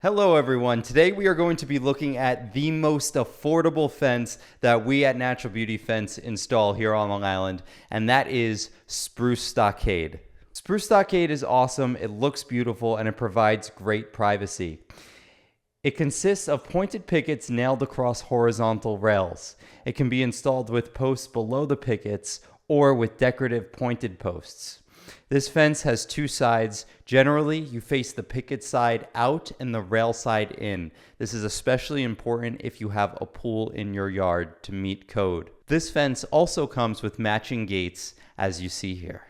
Hello everyone, today we are going to be looking at the most affordable fence that we at Natural Beauty Fence install here on Long Island, and that is Spruce Stockade. Spruce Stockade is awesome, it looks beautiful, and it provides great privacy. It consists of pointed pickets nailed across horizontal rails. It can be installed with posts below the pickets or with decorative pointed posts. This fence has two sides. Generally, you face the picket side out and the rail side in. This is especially important if you have a pool in your yard to meet code. This fence also comes with matching gates, as you see here.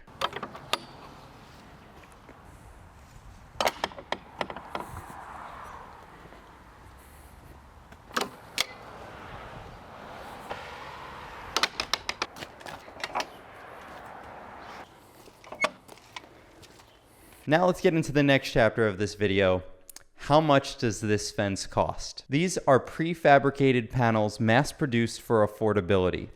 Now let's get into the next chapter of this video. How much does this fence cost? These are prefabricated panels mass-produced for affordability.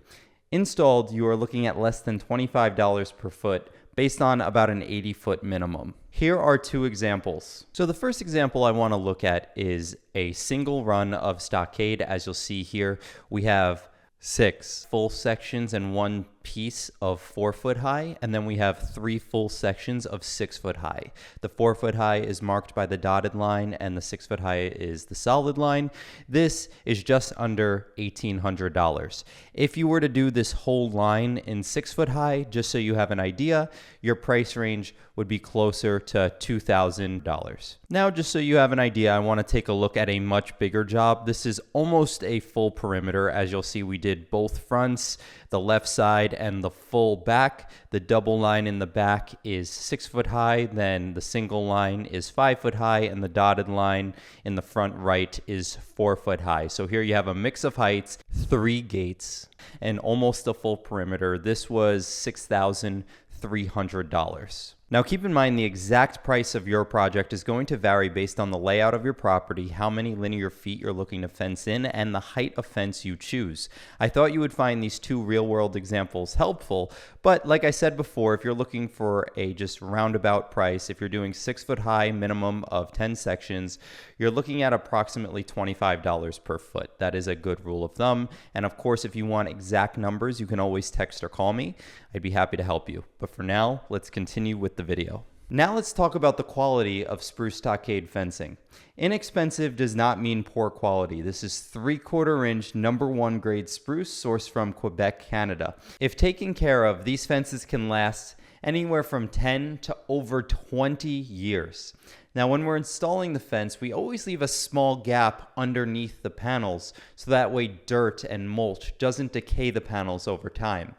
Installed, you are looking at less than $25 per foot, based on about an 80-foot minimum. Here are two examples. So the first example I want to look at is a single run of stockade. As you'll see here, we have 6 full sections and 1 piece of 4 foot high, and then we have 3 full sections of 6 foot high. The 4 foot high is marked by the dotted line and the 6 foot high is the solid line. This is just under $1,800. If you were to do this whole line in 6 foot high, just so you have an idea, your price range would be closer to $2,000. Now, just so you have an idea, I want to take a look at a much bigger job. This is almost a full perimeter. As you'll see, we did both fronts, the left side and the full back. The double line in the back is 6 foot high, then the single line is 5 foot high, and the dotted line in the front right is 4 foot high. So here you have a mix of heights, 3 gates, and almost a full perimeter. This was $6,300. Now keep in mind the exact price of your project is going to vary based on the layout of your property, how many linear feet you're looking to fence in, and the height of fence you choose. I thought you would find these two real-world examples helpful, but like I said before, if you're looking for a just roundabout price, if you're doing 6 foot high minimum of 10 sections, you're looking at approximately $25 per foot. That is a good rule of thumb, and of course if you want exact numbers, you can always text or call me. I'd be happy to help you. But for now, let's continue with the video. Now let's talk about the quality of Spruce Stockade fencing. Inexpensive does not mean poor quality. This is 3/4 inch #1 grade spruce sourced from Quebec, Canada. If taken care of, these fences can last anywhere from 10 to over 20 years. Now when we're installing the fence, we always leave a small gap underneath the panels so that way dirt and mulch doesn't decay the panels over time.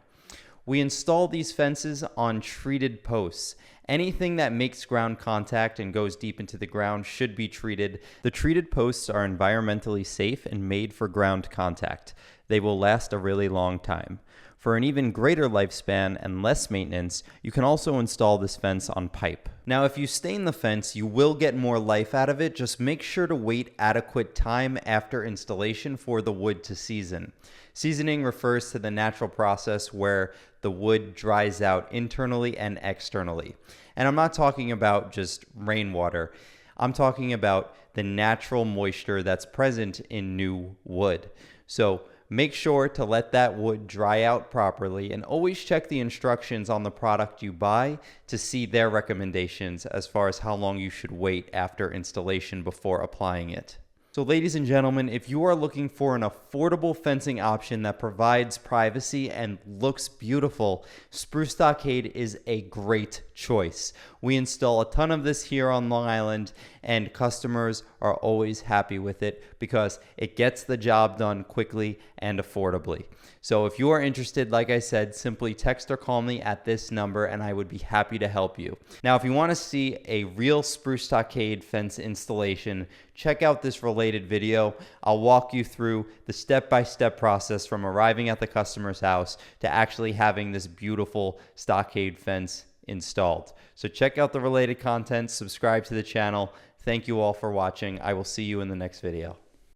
We install these fences on treated posts. Anything that makes ground contact and goes deep into the ground should be treated. The treated posts are environmentally safe and made for ground contact. They will last a really long time. For an even greater lifespan and less maintenance, you can also install this fence on pipe. Now, if you stain the fence, you will get more life out of it. Just make sure to wait adequate time after installation for the wood to season. Seasoning refers to the natural process where the wood dries out internally and externally. And I'm not talking about just rainwater. I'm talking about the natural moisture that's present in new wood. So make sure to let that wood dry out properly and always check the instructions on the product you buy to see their recommendations as far as how long you should wait after installation before applying it. So ladies and gentlemen, if you are looking for an affordable fencing option that provides privacy and looks beautiful, Spruce Stockade is a great choice. We install a ton of this here on Long Island, and customers are always happy with it because it gets the job done quickly and affordably. So if you are interested, like I said, simply text or call me at this number and I would be happy to help you. Now, if you want to see a real Spruce Stockade fence installation, check out this related video. I'll walk you through the step-by-step process from arriving at the customer's house to actually having this beautiful stockade fence installed. So check out the related content, subscribe to the channel. Thank you all for watching. I will see you in the next video.